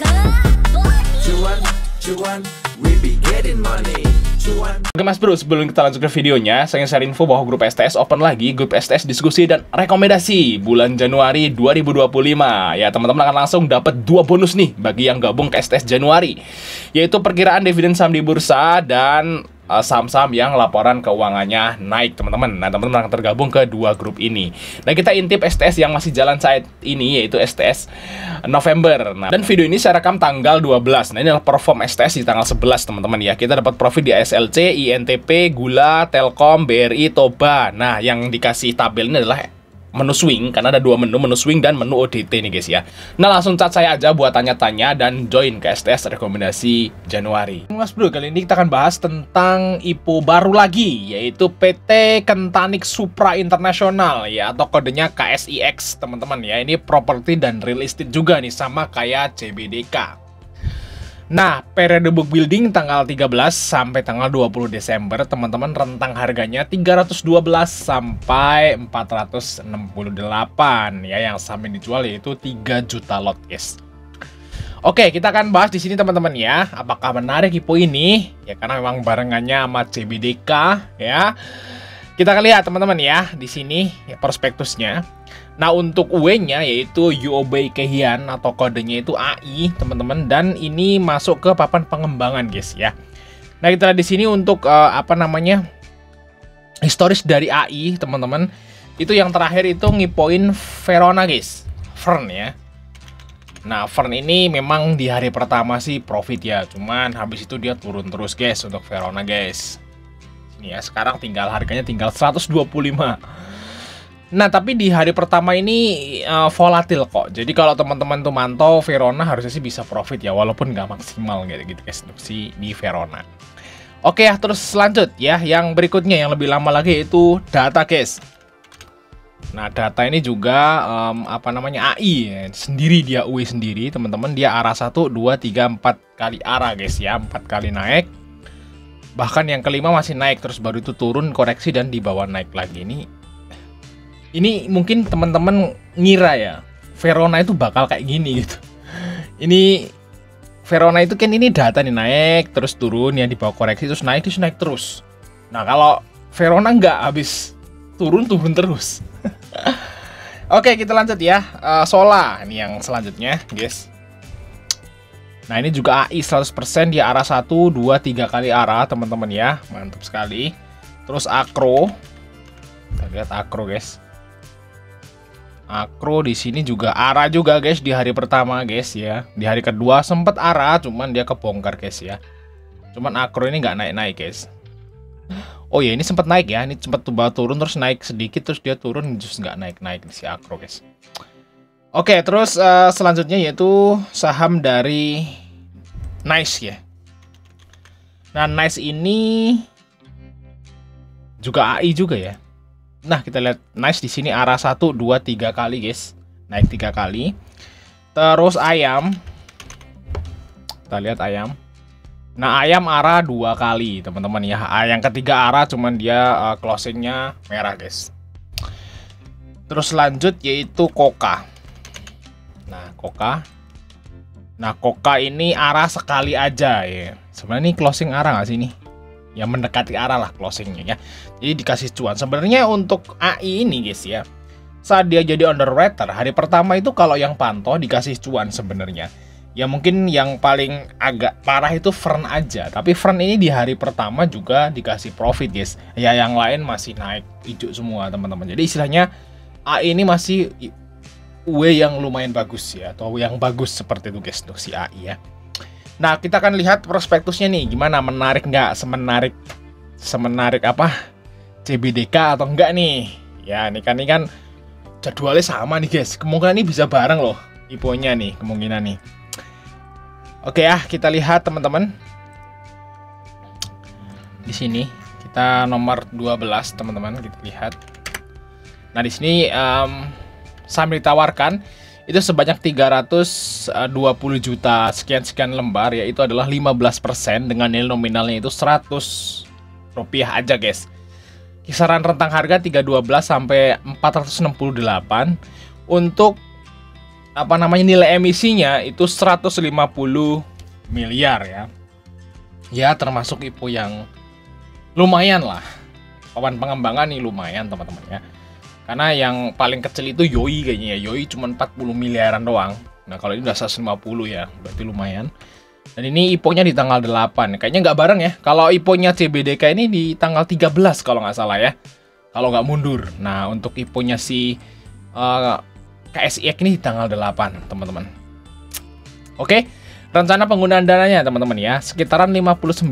Cuan, cuan, we be getting money. Cuan. Oke mas bro, sebelum kita lanjut ke videonya, saya ingin share info bahwa grup STS open lagi, grup STS diskusi dan rekomendasi bulan Januari 2025. Ya teman-teman akan langsung dapat 2 bonus nih bagi yang gabung ke STS Januari, yaitu perkiraan dividen saham di bursa dan saham-saham yang laporan keuangannya naik teman-teman. Nah teman-teman akan tergabung ke 2 grup ini. Nah kita intip STS yang masih jalan saat ini, yaitu STS November. Nah dan video ini saya rekam tanggal 12. Nah ini adalah perform STS di tanggal 11 teman-teman ya. Kita dapat profit di ASLC, INTP, Gula, Telkom, BRI, Toba. Nah yang dikasih tabel ini adalah menu swing, karena ada 2 menu swing dan menu ODT nih guys ya. Nah langsung chat saya aja buat tanya-tanya dan join ke STS rekomendasi Januari. Mas bro, kali ini kita akan bahas tentang IPO baru lagi, yaitu PT Kentanik Supra International ya, atau kodenya KSIX teman-teman ya. Ini properti dan real estate juga nih, sama kayak CBDK. Nah, periode book building tanggal 13 sampai tanggal 20 Desember, teman-teman, rentang harganya 312 sampai 468 ya, yang saham yang dijual yaitu 3 juta lot, guys. Oke, kita akan bahas di sini teman-teman ya, apakah menarik IPO ini? Ya karena memang barengannya sama CBDK ya. Kita akan lihat teman-teman ya di sini ya, prospektusnya. Nah untuk UE-nya yaitu UOB Kehian atau kodenya itu AI teman-teman, dan ini masuk ke papan pengembangan guys ya. Nah kita lihat di sini untuk historis dari AI teman-teman, itu yang terakhir itu ngipoin Verona guys, Fern ya. Nah Fern ini memang di hari pertama sih profit ya, cuman habis itu dia turun terus guys untuk Verona guys. Ini ya sekarang harganya tinggal 125. Nah, tapi di hari pertama ini volatil kok. Jadi kalau teman-teman tuh mantau Verona harusnya sih bisa profit ya, walaupun nggak maksimal gitu guys di Verona. Oke ya, terus lanjut ya. Yang berikutnya yang lebih lama lagi itu data guys. Nah, data ini juga AI ya. Sendiri dia UE sendiri, teman-teman. Dia arah 1 2 3 4 kali arah guys ya, 4 kali naik. Bahkan yang kelima masih naik, terus baru itu turun, koreksi dan dibawa naik lagi. Ini mungkin teman-teman ngira ya, Verona itu bakal kayak gini gitu. Ini Verona itu kan ini data nih naik, terus turun, yang dibawa koreksi, terus naik terus. Nah kalau Verona nggak, habis turun terus. Oke kita lanjut ya, Sola ini yang selanjutnya guys. Nah ini juga AI 100%, dia arah 1, 2, 3 kali arah teman-teman ya, mantap sekali. Terus Akro, kita lihat Akro guys. Akro di sini juga arah juga guys di hari pertama guys ya. Di hari kedua sempat arah, cuman dia kebongkar guys ya. Cuman Akro ini nggak naik-naik guys. Oh ya ini sempat naik ya, ini sempat turun terus naik sedikit, terus dia turun terus nggak naik-naik si Akro guys. Oke terus selanjutnya yaitu saham dari Nice ya. Nah Nice ini juga AI juga ya. Nah kita lihat Nice di sini arah 1 2 3 kali guys, naik 3 kali. Terus Ayam, kita lihat Ayam. Nah Ayam arah 2 kali teman-teman ya. Yang ketiga arah, cuman dia closingnya merah guys. Terus lanjut yaitu Koka. Nah Koka ini arah sekali aja ya. Sebenarnya ini closing arah nggak sih ini? Ya mendekati arah lah closingnya ya. Jadi dikasih cuan. Sebenarnya untuk AI ini guys ya, saat dia jadi underwriter hari pertama itu kalau yang pantau dikasih cuan sebenarnya. Ya mungkin yang paling agak parah itu Fern aja. Tapi Fern ini di hari pertama juga dikasih profit guys. Ya yang lain masih naik hijau semua teman-teman. Jadi istilahnya AI ini masih UE yang lumayan bagus ya, atau yang bagus seperti itu guys untuk si AI ya. Nah kita akan lihat prospektusnya nih, gimana, menarik nggak, semenarik apa CBDK atau enggak nih ya. Ini kan jadwalnya sama nih guys, kemungkinan ini bisa bareng loh IPO-nya nih, kemungkinan nih. Oke ya kita lihat teman-teman, di sini kita nomor 12 teman-teman, kita lihat. Nah di sini saham ditawarkan itu sebanyak 320 juta sekian lembar, yaitu adalah 15% dengan nilai nominalnya itu 100 rupiah aja guys. Kisaran rentang harga 312 sampai 468. Untuk nilai emisinya itu 150 miliar ya. Ya termasuk IPO yang lumayan lah. Papan pengembangan nih lumayan teman-teman ya. Karena yang paling kecil itu Yoi kayaknya ya. Yoi cuma 40 miliaran doang. Nah kalau ini udah 150 ya, berarti lumayan. Dan ini IPO-nya di tanggal 8. Kayaknya nggak bareng ya. Kalau IPO-nya CBDK ini di tanggal 13 kalau nggak salah ya. Kalau nggak mundur. Nah untuk IPO-nya si KSIX ini di tanggal 8 teman-teman. Oke. Rencana penggunaan dananya teman-teman ya, sekitaran 59,42%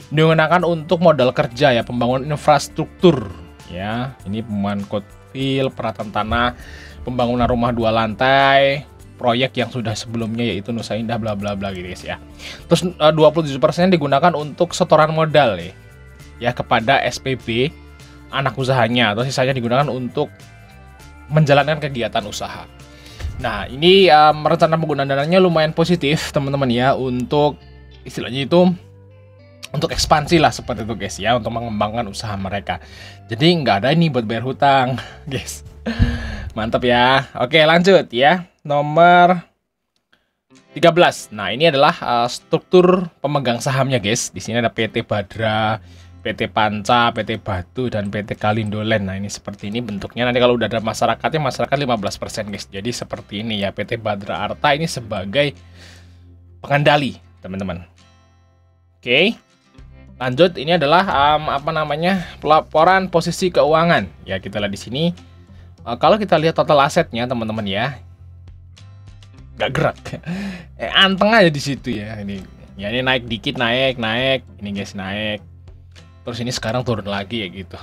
digunakan untuk modal kerja ya, pembangunan infrastruktur ya. Ini pembangunan Coatville, perataan tanah, pembangunan rumah 2 lantai, proyek yang sudah sebelumnya yaitu Nusa Indah bla bla bla gitu guys ya. Terus 27% digunakan untuk setoran modal ya kepada SPB anak usahanya, atau sisanya digunakan untuk menjalankan kegiatan usaha. Nah, ini rencana penggunaan dananya lumayan positif, teman-teman ya, untuk istilahnya itu untuk ekspansi lah seperti itu guys ya, untuk mengembangkan usaha mereka. Jadi nggak ada ini buat bayar hutang, guys. Mantap ya. Oke, lanjut ya. Nomor 13. Nah, ini adalah struktur pemegang sahamnya guys. Di sini ada PT Badra, PT Panca, PT Batu, dan PT Kalindolen. Nah ini seperti ini bentuknya. Nanti kalau udah ada masyarakatnya, masyarakat 15% guys. Jadi seperti ini ya, PT Badra Arta ini sebagai pengendali teman-teman. Oke, lanjut. Ini adalah pelaporan posisi keuangan. Ya kita lihat di sini. Kalau kita lihat total asetnya teman-teman ya, nggak gerak. Anteng aja di situ ya. Ini naik dikit, naik. Ini guys naik. Terus ini sekarang turun lagi ya gitu,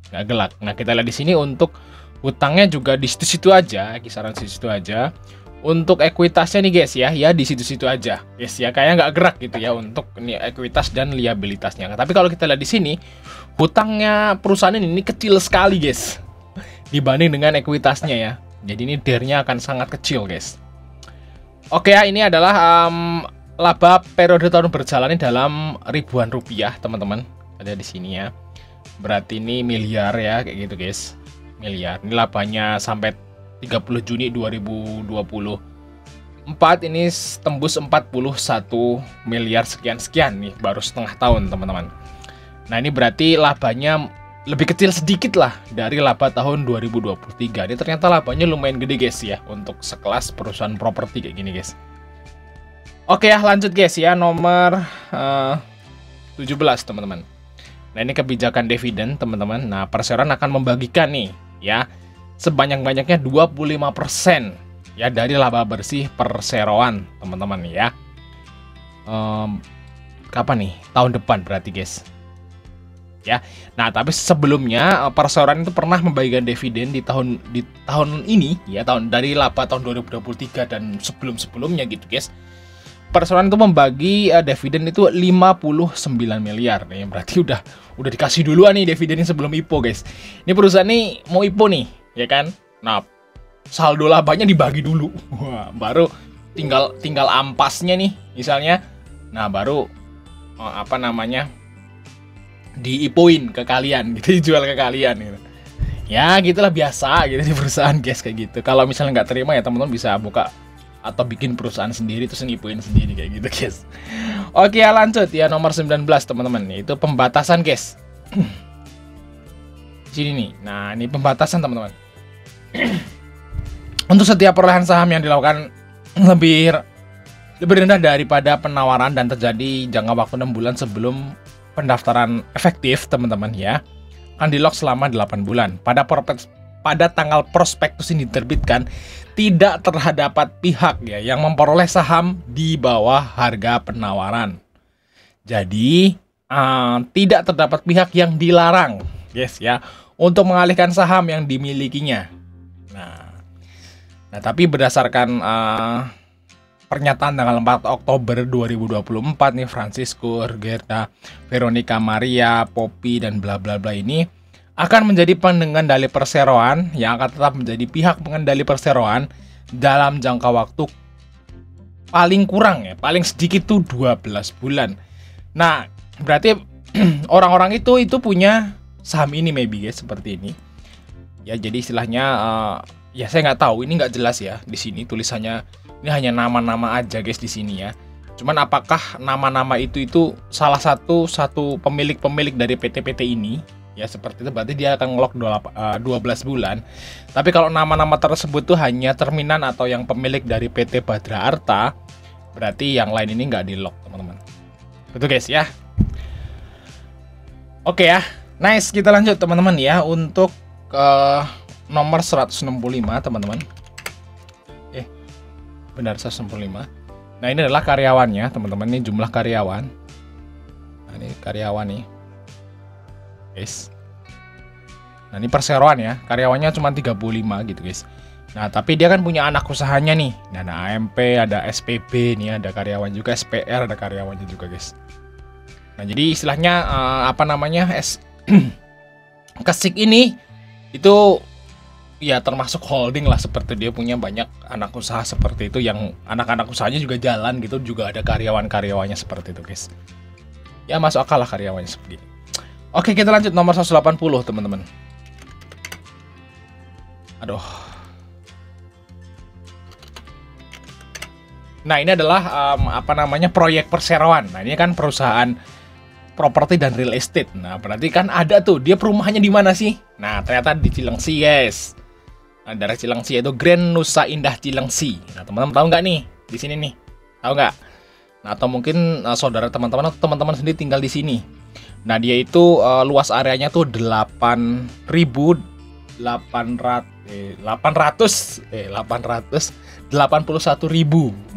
nggak gelak. Nah kita lihat di sini untuk hutangnya juga di situ-situ aja, kisaran situ aja. Untuk ekuitasnya nih guys ya di situ-situ aja, guys ya, kayak nggak gerak gitu ya untuk ini ekuitas dan liabilitasnya. Tapi kalau kita lihat di sini, hutangnya perusahaan ini kecil sekali guys, dibanding dengan ekuitasnya ya. Jadi ini DER-nya akan sangat kecil guys. Oke ya, ini adalah laba periode tahun berjalan dalam ribuan rupiah teman-teman. Ada di sini ya. Berarti ini miliar ya kayak gitu guys. Miliar. Ini labanya sampai 30 Juni 2024 ini tembus 41 miliar sekian-sekian nih, baru setengah tahun teman-teman. Nah, ini berarti labanya lebih kecil sedikit lah dari laba tahun 2023. Ini ternyata labanya lumayan gede guys ya untuk sekelas perusahaan properti kayak gini guys. Oke ya, lanjut guys ya, nomor 17 teman-teman. Nah ini kebijakan dividen teman-teman. Nah perseroan akan membagikan nih ya sebanyak-banyaknya 25% ya dari laba bersih perseroan teman-teman ya. Kapan nih? Tahun depan berarti guys. Ya. Nah tapi sebelumnya perseroan itu pernah membagikan dividen di tahun ini ya, dari laba tahun 2023 dan sebelum-sebelumnya gitu guys. Perseroan itu membagi dividen itu 59 miliar nih, berarti udah dikasih duluan nih dividennya sebelum IPO guys. Ini perusahaan nih mau IPO nih ya kan. Nah saldo labanya dibagi dulu. Wah, baru tinggal ampasnya nih misalnya. Nah baru di IPO-in ke kalian gitu, dijual ke kalian gitu. Ya gitulah biasa gitu di perusahaan guys kayak gitu. Kalau misalnya nggak terima ya teman-teman bisa buka atau bikin perusahaan sendiri terus ngipuin sendiri kayak gitu guys. Oke ya, lanjut ya nomor 19 teman-teman, yaitu pembatasan guys. Sini nih. Nah ini pembatasan teman-teman. Untuk setiap perolehan saham yang dilakukan lebih rendah daripada penawaran dan terjadi jangka waktu 6 bulan sebelum pendaftaran efektif teman-teman ya, akan di-lock selama 8 bulan. Pada tanggal prospektus ini diterbitkan, tidak terdapat pihak ya yang memperoleh saham di bawah harga penawaran. Jadi tidak terdapat pihak yang dilarang, guys ya, untuk mengalihkan saham yang dimilikinya. Nah tapi berdasarkan pernyataan tanggal 4 Oktober 2024 nih, Francisco, Gerda, Veronica Maria, Poppy dan bla bla bla ini akan menjadi pengendali perseroan yang akan tetap menjadi pihak pengendali perseroan dalam jangka waktu paling kurang ya, paling sedikit tuh 12 bulan. Nah, berarti orang-orang itu punya saham ini maybe guys, seperti ini. Ya, jadi istilahnya Ya saya nggak tahu, ini nggak jelas ya di sini tulisannya. Ini hanya nama-nama aja guys di sini ya. Cuman apakah nama-nama itu salah satu pemilik dari PT-PT ini? Ya seperti itu, berarti dia akan ngelok 12 bulan. Tapi kalau nama-nama tersebut tuh hanya terminan atau yang pemilik dari PT Badra Arta, berarti yang lain ini nggak di lock teman-teman. Betul guys ya. Oke ya, nice, kita lanjut teman-teman ya untuk nomor 165 teman-teman. Benar 165. Nah ini adalah karyawannya teman-teman, ini jumlah karyawan. Nah ini karyawan nih guys. Nah ini perseroan ya, karyawannya cuma 35 gitu guys. Nah tapi dia kan punya anak usahanya nih. Nah, ada AMP, ada SPB nih, ada karyawan juga, SPR ada karyawannya juga guys. Nah jadi istilahnya Kesik ini itu ya termasuk holding lah, seperti dia punya banyak anak usaha seperti itu, yang anak-anak usahanya juga jalan gitu, juga ada karyawan-karyawannya seperti itu guys. Ya masuk akal lah karyawannya seperti ini. Oke, kita lanjut nomor 180 teman-teman. Aduh. Nah ini adalah proyek perseroan. Nah ini kan perusahaan properti dan real estate. Nah berarti kan ada tuh dia perumahannya di mana sih? Nah ternyata di Cilengsi guys. Nah, daerah Cilengsi yaitu Grand Nusa Indah Cilengsi. Nah teman-teman tahu nggak nih di sini nih? Tahu nggak? Nah atau mungkin saudara teman-teman atau teman-teman sendiri tinggal di sini. Nah dia itu luas areanya tuh 881.000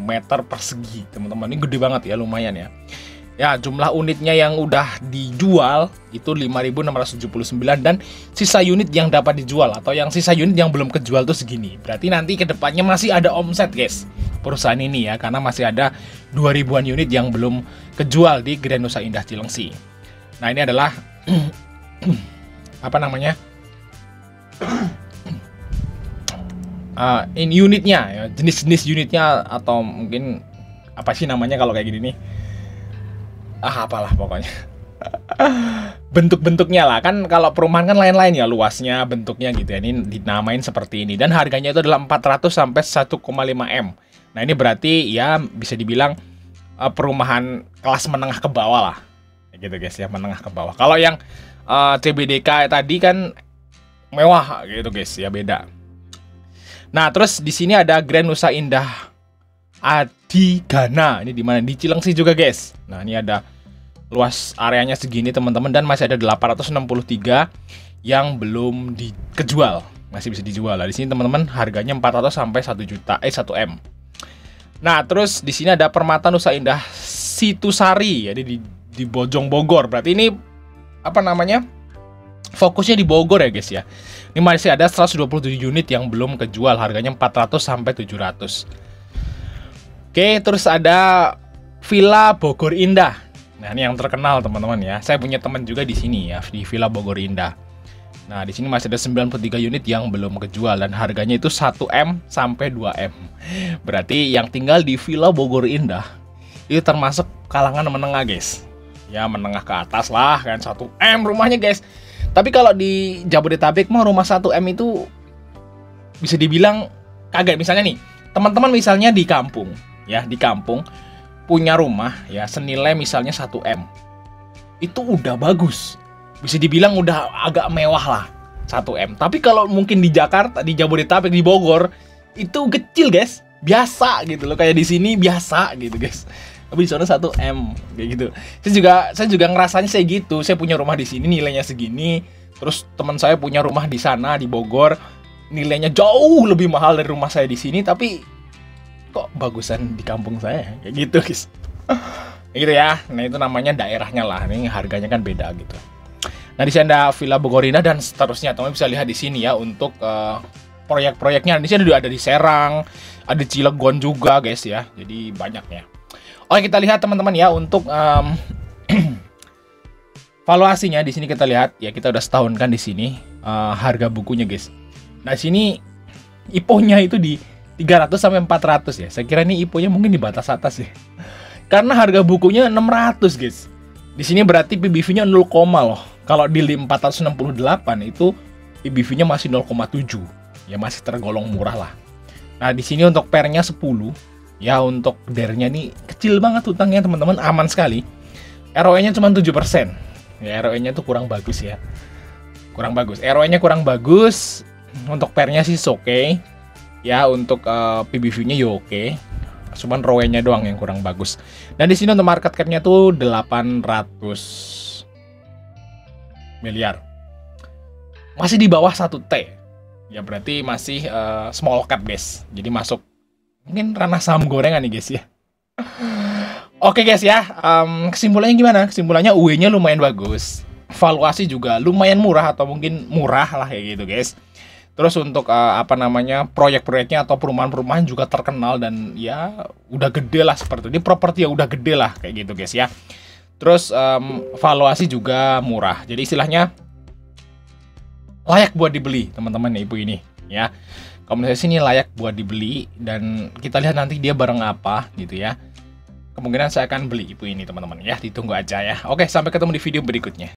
meter persegi teman-teman. Ini gede banget ya, lumayan ya. Ya jumlah unitnya yang udah dijual itu 5.679, dan sisa unit yang dapat dijual atau yang sisa unit yang belum kejual tuh segini. Berarti nanti kedepannya masih ada omset guys perusahaan ini ya, karena masih ada 2.000-an unit yang belum kejual di Grand Nusa Indah Cilengsi. Nah ini adalah unitnya ya, jenis-jenis unitnya, atau mungkin apa sih namanya kalau kayak gini nih, apalah pokoknya. Bentuk-bentuknya lah, kan kalau perumahan kan lain-lain ya luasnya, bentuknya gitu ya. Ini dinamain seperti ini, dan harganya itu adalah 400 sampai 1,5 M. Nah ini berarti ya bisa dibilang perumahan kelas menengah ke bawah lah gitu guys ya, menengah ke bawah. Kalau yang CBDK tadi kan mewah gitu guys ya, beda. Nah terus di sini ada Grand Nusa Indah Adigana. Ini di mana? Di Cilengsi juga guys. Nah ini ada luas areanya segini teman-teman, dan masih ada 863 yang belum dikejual, masih bisa dijual. Nah di sini teman-teman harganya 400 sampai 1 M. Nah terus di sini ada Permata Nusa Indah Situsari, jadi di Bojong Bogor. Berarti ini fokusnya di Bogor ya guys ya. Ini masih ada 127 unit yang belum kejual, harganya 400 sampai 700. Oke, terus ada Villa Bogor Indah. Nah, ini yang terkenal teman-teman ya. Saya punya teman juga di sini ya, di Villa Bogor Indah. Nah, di sini masih ada 93 unit yang belum kejual, dan harganya itu 1 M sampai 2 M. Berarti yang tinggal di Villa Bogor Indah itu termasuk kalangan menengah guys. Ya menengah ke atas lah kan, 1 M rumahnya guys. Tapi kalau di Jabodetabek mah rumah 1 M itu bisa dibilang kagak. Misalnya nih, teman-teman misalnya di kampung ya, di kampung punya rumah ya senilai misalnya 1 M. Itu udah bagus. Bisa dibilang udah agak mewah lah 1 M. Tapi kalau mungkin di Jakarta, di Jabodetabek, di Bogor itu kecil guys. Biasa gitu loh, kayak di sini biasa gitu guys. Tapi di sana 1 M kayak gitu. Saya juga ngerasanya saya gitu. Saya punya rumah di sini nilainya segini. Terus teman saya punya rumah di sana di Bogor, nilainya jauh lebih mahal dari rumah saya di sini, tapi kok bagusan di kampung saya kayak gitu guys. Gitu ya. Nah itu namanya daerahnya lah. Ini harganya kan beda gitu. Nah di sini ada Villa Bogor Indah dan seterusnya. Teman bisa lihat di sini ya untuk proyek-proyeknya. Di sini ada di Serang, ada di Cilegon juga guys ya. Jadi banyaknya. Oke, kita lihat teman-teman ya untuk valuasinya. Di sini kita lihat ya, kita udah setahun kan di sini harga bukunya guys. Nah di sini IPO-nya itu di 300 sampai 400 ya. Saya kira ini IPO-nya mungkin di batas atas ya. Karena harga bukunya 600 guys. Di sini berarti PBV-nya 0, loh. Kalau di 468 itu PBV-nya masih 0,7. ya masih tergolong murah lah. Nah, di sini untuk pernya 10. Ya, untuk dernya nih kecil banget utangnya teman-teman, aman sekali. ROE-nya cuma 7%. Ya, ROE-nya tuh kurang bagus ya. Kurang bagus. ROE-nya kurang bagus. Untuk pernya sih oke. Ya, untuk PBV-nya ya oke. Cuman ROE-nya doang yang kurang bagus. Dan di sini untuk market cap-nya tuh 800 miliar. Masih di bawah 1T. Ya berarti masih small cap guys. Jadi masuk mungkin ranah saham gorengan nih guys ya. Oke guys ya, kesimpulannya gimana? Kesimpulannya UE-nya lumayan bagus. Valuasi juga lumayan murah atau mungkin murah lah kayak gitu guys. Terus untuk proyek-proyeknya atau perumahan-perumahan juga terkenal dan ya udah gede lah seperti ini. Properti ya udah gede lah kayak gitu guys ya. Terus valuasi juga murah. Jadi istilahnya layak buat dibeli teman-teman ibu ini ya. Kalau menurut saya sini layak buat dibeli dan kita lihat nanti dia bareng apa gitu ya. Kemungkinan saya akan beli ibu ini teman-teman ya, ditunggu aja ya. Oke, sampai ketemu di video berikutnya.